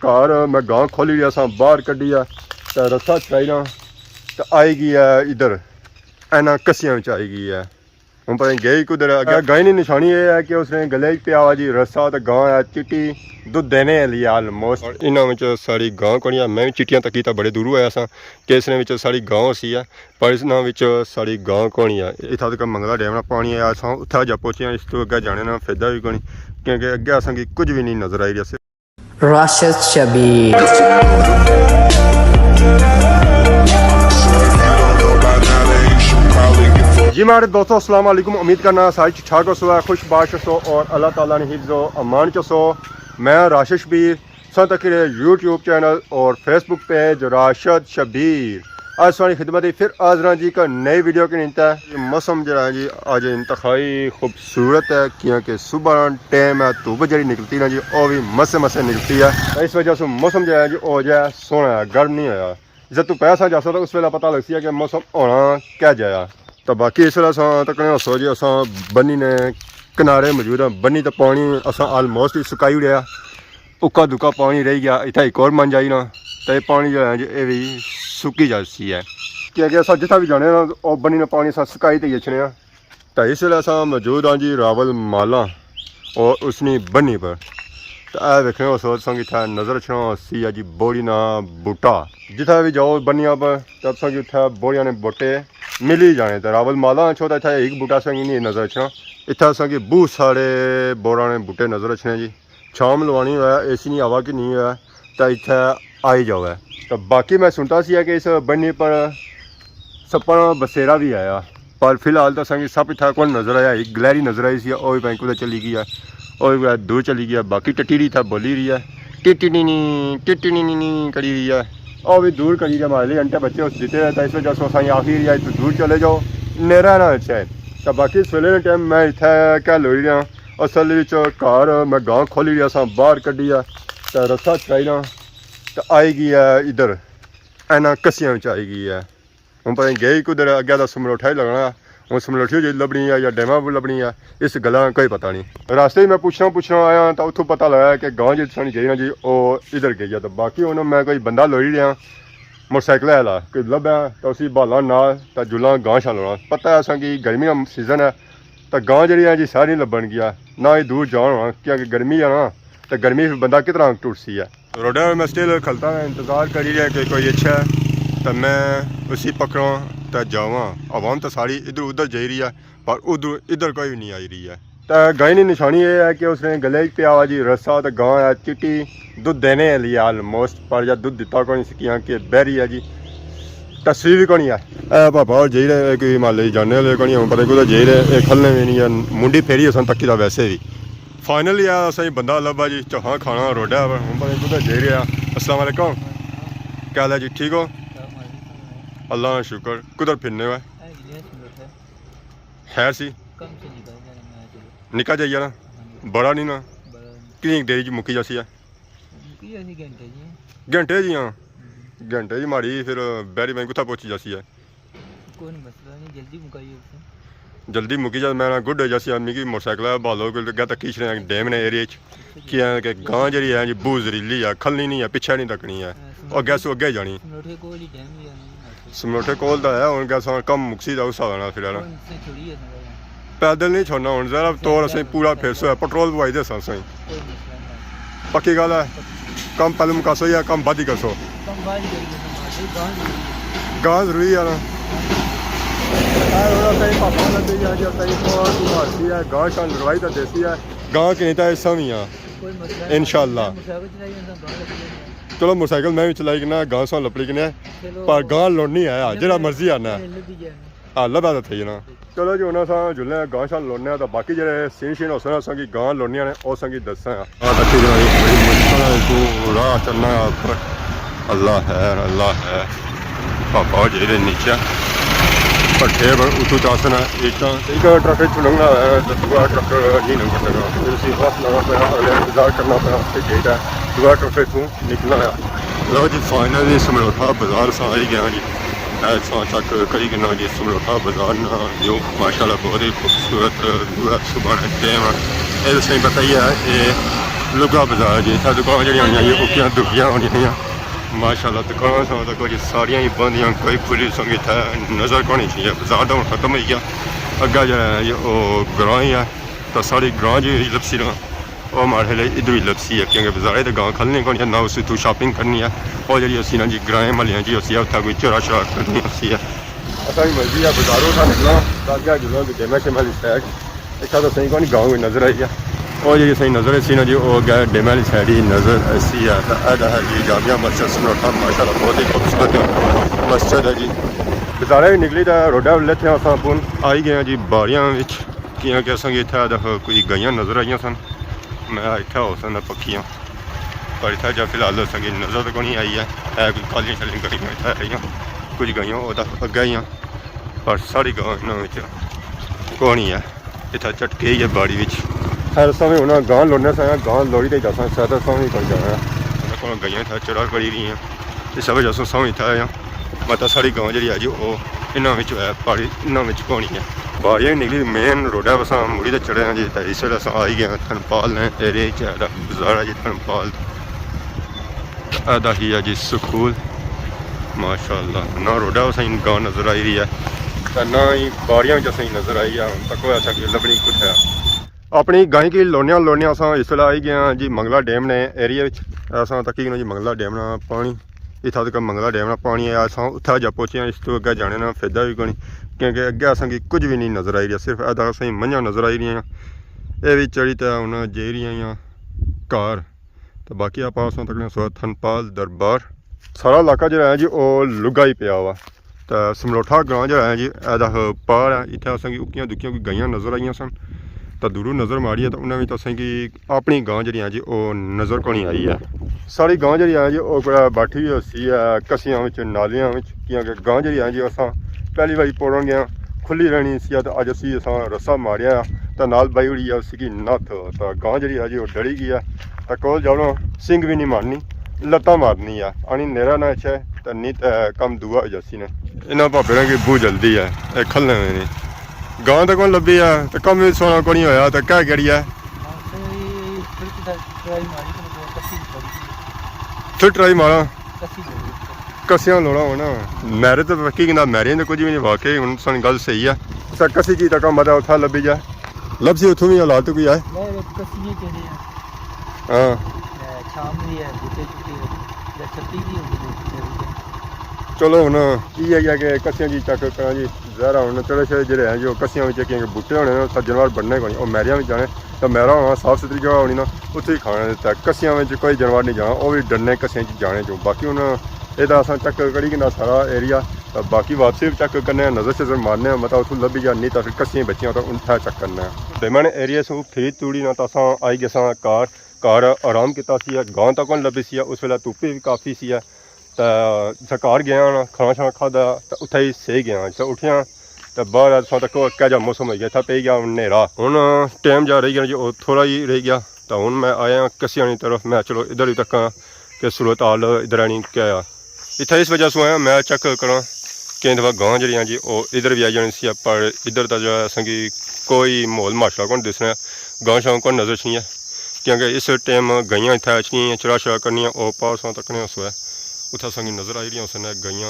घर मैं गांव खोली रहा सा बाहर कड्डी है तो रस्सा चलाई ना तो आई गई है इधर इन्होंने कस्सियां आई गई है हम पता नहीं गई कुधर अगर गाय की निशानी ये है कि उसने गले पिया हुआ जी रस्सा तो गां है चिट्टी दुध देने लिए ऑलमोस्ट इन्होंने सारी गां को नहीं मैं भी चिट्टियां तकी तो बड़े दूर होया सा कि इसने सारी गां सी है पर इन्होंने सारी गां को नहीं है इतना तक मंगला डैम पानी आया सा उत्थे जा पहुंचे इस तो अगे जाने ना फायदा भी कोई क्योंकि अगे असेंगी कुछ भी नहीं नजर आई जैसे राशिद शबीर जी मेरे दोस्तों अस्सलाम वालेकुम उम्मीद करना सारी ठीक ठाक हो सो खुशबाश हो और अल्लाह ताला ने हिफ्ज़ो अमान चो मैं राशिद शबीर सन तक यूट्यूब चैनल और फेसबुक पेज राशिद शबीर आज सारी खिदमत फिर हाज़र जी का नई वीडियो की नींद है मौसम जो है जी आज इंतहाई खूबसूरत है क्योंकि सुबह टाइम है धूप जी निकलती ना जी और भी मसे मसे निकलती है इस वजह से मौसम जो है जी हो जाए सोहना है गर्म नहीं होया जब तू पैसा जा सकता उस वेला पता लगती है कि मौसम होना क्या जाया तो बाकी इस वेले तक हसो जी अस बनी ने किनारे मौजूद है बनी तो पानी अस आलमोस्ट ही सुकाई उड़िया उक्का दुक्का पानी रह गया इतना एक और मंज आई ना तो ये पानी जो है जी ये भी सुकी जाती है क्योंकि अस जितना भी जाने ना और बनी ने पानी अस सुकाई तो बेचने तो इस वेले अस मौजूद हाँ जी रावल माला और उसनी बनी पर तो यह देखने को सोच संग इतना नज़र रखना सी है जी बोड़ी ना बूटा जितना भी जाओ बनिया पर तब संग इतना बोड़िया ने बूटे मिल ही जाने तो रावल माला छो तो इतना एक बूटा संग नहीं नज़र रखना इतना संग बहुत सारे बोरा ने बूटे नज़र रखने जी छाम लवानी हुआ ए सी नहीं हवा की नहीं हुआ तो इतना आई जाओ है तो बाकी मैं सुनता सी कि इस बनी पर सपना बसेरा भी आया पर फिलहाल तो संग सब इतना कौन नज़र आया एक गलहरी नज़र आई सी और भी बैंक चली गई है और दूर चली गई है बाकी टटीरी था बोली रही है टिटनी करी रही है और भी दूर करी है हमारे लिए घंटे बच्चे उस जीते रहता है इस वजह से असाई आखिर है तो दूर चले जाओ नेरा ना अच्छा है तो बाकी इस वेले टाइम मैं इतना क्या लोई रहा असल घर मैं गांव खोली रहा सा बाहर कड्डी है तो रस्सा चलाई ना तो आई गई है इधर इन्होंने कस्सियां आई गई है हम पता नहीं गई कुधर अगे तो समलोठा ही लगना हूँ समलोठी जी लभनी है या डेमा लभनी है इस गल कोई पता नहीं रास्ते ही मैं पूछना आया तो उतों पता लगा कि गांव जी सानी गई ना जी वो इधर गई है तो बाकी उन्होंने मैं कोई बंदा लोई रहा मोटरसाइकिल वाला कोई लभ्या तो उसी बाला नाल तो जुला गांव छा लाना पता है असा कि गर्मी का सीजन है तो गांव जी जी सारी लभन गया ना ही दूर जान होना क्योंकि गर्मी है ना तो गर्मी फिर बंदा कितना टूटसी है रोडा में मैं स्टिल खलता है इंतज़ार करी रहा कि कोई अच्छा है तो मैं उसी पकड़ा तो जावा आवाम तो सारी इधर उधर जा रही है पर उधर इधर कोई भी नहीं आई रही है तो गाय की निशानी ये है कि उसने गले पिया हुआ जी रस्सा तो गां है चिट्टी दुध देने लिए ऑलमोस्ट पर जब दुध दिता को नहीं सकिया कि बहरी है जी तस्वीर भी कोनी है पापा और जी रहे कोई माले जाने वाले को नहीं पता कुछ जी रहे खलने भी नहीं है मुंडी फेरी अस तकी था वैसे भी फाइनली आ असा बंदा लभा जी चौहा खाना रोडा हम पता कुछ जी रहा अस्सलाम वालेकुम क्या हाल है जी ठीक हो अल्लाह शुक्र कुधर फिरने हुआ खैर सी निका जाइए ना बड़ा नहीं ना कितनी देरी मुक्की जासी है घंटे जी हाँ घंटे जी माड़ी फिर बैरी बैंक कुत्था पहुंची जासी है जल्दी मुक्की जा मैं गुड हो जासी मिगी मोटरसाइकिल भालो गया तक खींच रहे डैम ने एरिया कि गां जी है जी बू जरीली है खलनी नहीं है पिछे नहीं तकनी है और गैस अगे जानी समलोठे कोल तो है हूँ गैस कम मुक्सी का उस हिसाब फिर ना पैदल नहीं छोड़ना हूँ जरा तौर असें पूरा फेस होया पेट्रोल पवाई दे असें पक्की गल है कम पहले मुकासो या कम बद ही कसो गां जरूरी है ना गां शान लड़वाई तो देसी है गां की नहीं तो ऐसा भी हाँ इंशाअल्लाह चलो मोटरसाइकिल मैं भी चलाई कि गां सौ लपड़ी कि पर गां लौड़नी है जरा मर्जी आना हाँ लभा तो थी ना चलो जी उन्हें अस जुल्ले गां शान लौड़ने तो बाकी जो सीन शीन होने असा की गां लौड़निया ने वो संगी दसा राह चलना अल्लाह है पापा जी नीचे भट्ठे पर उतू चासन एक ट्रक लंघना है तो दूसरा ट्रक नहीं लंघ सका बस लगा पाया इंतजार करना पाया गेट है दूसरा ट्रक इतों निकलना है लो जी फाइनली समलोठा बाजार से आई गया जी तक कई गिना जी समलोठा बाजार ना जो माशाल्लाह बहुत ही खूबसूरत सुबह टाइम ये सही पता ही है ये लुगा बाजार जी इतना दुकान जी उकियां दुखियां होनी माशाल्लाह दुकान सौ तो कुछ सारिया ही बंदियां कोई खुली संगी था नज़र को नहीं चाहिए बाजार तो खत्म हो गया अग्गा जरा जी ग्रां ही है तो सारी ग्रां जी लपसी ना और मारे लिए इधर ही लपसी है क्योंकि बाजार तो गाँव खलने को नहीं ना उस तू शॉपिंग करनी है और जी असी ना जी ग्राएं महलियाँ जी असी उत्था कोई चरा शरा करनी असी है असा भी मर्जी है बाजारों का निकला अग्गा जुलो कि डेमा शेमा की साइड इतना तो सही को नहीं गाँव नज़र आई है और जी सही नज़र सी ना जी वो गए डेमा वाली साइड ही नज़र ऐसी है तो अदा है जी जामिया मस्जिद सनोठा माशाल्लाह बहुत ही खूबसूरत मस्जिद है जी बाजारे भी निकली तो रोडा लेते हैं असा पुन आई गए जी बारियां क्योंकि असेंगे इतना कोई गाइयां नज़र आई सन मैं इतना हो सकता पक्खियां पर इतना जब फिलहाल असेंगे नज़र तो नहीं आई है कोई कालियां शालियां गाइयां इतना आई कुछ गाइयां अग्गे ही पर सारी गाँव इन्होंने को नहीं है इतना झटके ही है बाड़ी में हर समय उन्हें गांव लौटने से गांव लौड़ी तो दसा सैदा समय कोई जाना उन्होंने को गाइयां था चढ़ा करी रही हैं इस वजह से समय था मतलब सारी गाँव जी है जी वो इन्हों है पहाड़ी इन्हों कोनी है बारियां निकली मेन रोडा बस मुड़ी तो चढ़े हैं जी तो इस वेले आ ही गए थनपाल ने एरिया बाजार है जी थनपाल अदा ही है जी स्कूल माशाल्लाह ना रोडा बस गाँव नज़र आई रही है तो ना ही बारियां सही नज़र आई है हम तक ऐसा कि लभनी कुछ है अपनी गाय की लोनिया अस इस वेले आई गए जी मंगला डैम ने एरिया असा तकी जी मंगला डैम ना पानी इतना तक मंगला डैम ना पानी है अस उत्थे जा पहुँचे इस तो अगर जाने ना फायदा भी कोई क्योंकि अगे असेंगी कुछ भी नहीं नज़र आई रहा सिर्फ अदा असें मंझां नज़र आई रही ये भी चढ़ी तो हूँ जे रही कार तो बाकी आप तक सो थनपाल दरबार सारा इलाका जो है जी वो लुगा ही पिया वा तो समलोठा ग्रां जो है जी अदा पहाड़ है इतने असेंगी उकियां दुखियां कोई गाइयां नज़र आई सन तो दूरों नज़र मारी है तो उन्हें भी तो असेंगी अपनी गाँव जी है जी वो नज़र को नहीं आई है सारी गाँव जी है जी वो बैठी हुई सी है कसियां नालियां क्योंकि गाँव जी है जी अस पहली बारी पौड़न गया खुली रहनी सी तो अज असी अस रस्सा मारिया तो नाल बाई उड़ी है उसकी नत्थ तो गाँव जी है जी वो डरी गई है तो कोल जाओ सिंग भी नहीं मारनी लत्ता मारनी है आनी नेरा ना अच्छा तो नहीं तो कम दुआ हो जासी ने इन्होंने भापे की बू जल्दी है खलने में नहीं गाँव तो कौन लभी है तो कम भी सोना को नहीं होया तो क्या करी है फिर ट्राई मारा कसियां लोड़ा होना मैरे तो पक्की कहना मैरे तो कुछ भी नहीं वाकई हूँ सन गल सही है सर कसी चीज का मत उत्था लभी जाए लभसी उतों भी हालात कोई आए हाँ चलो हूँ की है कि कसियां जी चक करा जी जहरा हूँ चढ़े छड़े जो हैं जो कसियां क्योंकि बूटे होने सज्जनवार बनने को नहीं और मैरिया में जाने तो मैरा होना साफ सुथरी जगह होनी ना उत्थे ही खाने दिता कसियां में कोई जानवर नहीं जाना वो भी डरने कसियां जाने जो बाकी हूँ यदा अस चक करी कि सारा एरिया तो बाकी वापसी भी चक करने नज़र शज़र मारने मतलब उतों लभी जा नहीं तो फिर कसियां बच्चियां तो उन्हें चक करना बेमन एरिया से खरीद तूड़ी ना तो अस आई गए कार आराम किया गाँव तक लभी सी उस वेले धुप्प भी काफ़ी सी तो सरकार गया ना खाना शाना खादा तो उत्थे ही सही गया तो उठिया तो बाहर असां तक इक्का जा मौसम हो गया इतना पे गया नेरा हुण टाइम जा रही गया जो थोड़ा ही रह गया तो हुण मैं आया कसियां की तरफ मैं चलो इधर ही तक कि सूरत हाल इधर आनी क्या आया इतना इस वजह से आया मैं चेक करा केईं दफा गाँव जी जी वो इधर भी आई जानी सी पर इधर तो जो असेंगी कोई माहौल माशा को दिसना गाँव शां को नज़र नहीं है क्योंकि इस टाइम गाइयां इतना अच्छी चढ़ा शड़ा करनियां वो पास तकने सो है उत्थे संगी नज़र आई रही उसने गाइयां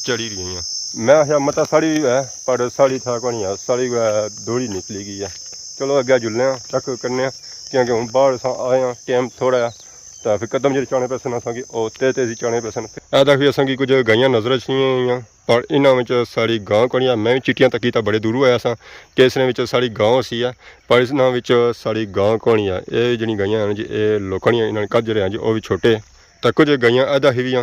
चढ़ी रही मैं आखिया मता साड़ी है पर साड़ी था को नहीं है साड़ी दौड़ी निकली गई है चलो अगे जुलने चेक करने क्योंकि हूँ बाहर आए टाइम थोड़ा है तो फिर कदम जी चाने पैसे असेंगी वो तेजी चाने पैसे ऐसा फिर असेंगी कुछ गाइयां नज़र चाहिए पर इन्होंने साड़ी गाँव को नहीं मैं भी चिट्टियां तकी तो बड़े दूरों आया सा कि इसने साड़ी गाँव सी है पर इन्होंने साड़ी गाँव को नहीं है ये जी गाइयां जी ये लोगों इन्होंने कज रहे हैं जी वो भी छोटे तो कुछ गाइयां अदा ही भी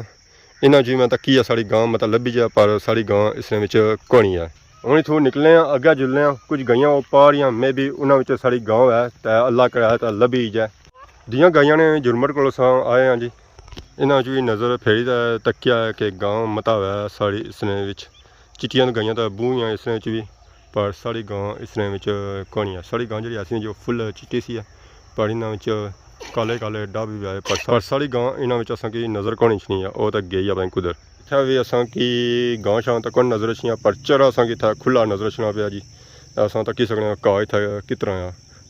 इन्हों जी मैं तकी है साड़ी गाँव मतलब लभी जाए पर साड़ी गाँव इसने कोनी है हूँ इतों निकले अगे जुलने कुछ गाइयां वो पा रही मे भी उन्होंने साड़ी गाँव है तो अल्लाह कराया तो लभी जाए जियां गाइयां ने जुरमट को आए हैं जी इन्हों भी नज़र फेरी तकिया है कि गाँव मता हुआ साड़ी इसने चिट्टियां गाइयां तो बूहियां इसने भी पर साड़ी गाँव इसने कोनी है साड़ी गाँव जी ऐसी जो फुल चिट्टी सी है पर इन्होंने काले काले डब भी आए पर साड़ी गाँव इन्होंने असेंगी नज़र कोनी नहीं है वो तो गई है भाई कुदर इतना भी असेंगी गाँव शाम तक नज़र अच्छी पर चरा असेंगी इतना खुला नज़र अचना पाया जी अस तकी सकने घा इतना कितना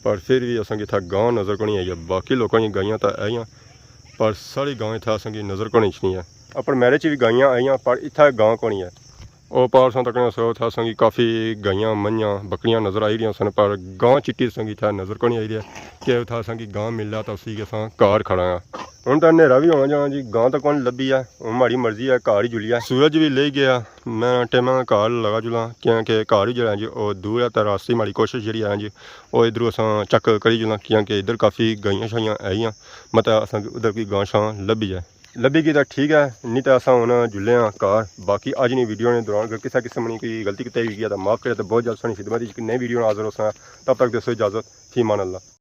पर फिर भी असांखे इत्थै गांव नज़र कोनी आई है। बाकी लोगों दी गाइयां तो आईयां पर साढ़ी गांव इत्थै असांखे नज़र कोनी नहीं है। अपर मैरिज भी गाइयां आईयां पर इत्थै गांव कोनी है। और पार सां तक सो था असांखे काफ़ी गाइयां मइयां बकरियां नज़र आई रही सन पर गांव चिट्टी असांखे इत्थै नज़र कोनी आई रही है कि उत्थै असांखे गांव मिल रहा तो उसी के असां घर खड़ा हाँ। हुण तो नेरा भी होना जाना जी गांव तो कौन लब्भी है। हुण माड़ी मर्जी है घर ही जुली है। सूरज भी ले गया मैं टाइम घर लगा जुला क्योंकि घर ही जो जी और दूर है तो रास्ते माड़ी कोशिश जी है जी और इधरों असां चक करी जुला क्योंकि इधर काफ़ी गाइयां शाइयां आईयां मतलब असांखे उधर कोई गां शां लब्भी है। लब्भी की तो ठीक है नहीं तो असां हुण जुले हाँ घर। बाकी अज नी वीडियो ने दौरान अगर किसी किस्म की कोई गलती की हुई है तो माफ़ करे तो बहुत जल्द सोनी खिदमत नई वीडियो हाजिर हो। तब तक दोस्तों इजाज़त फी मान अल्लाह।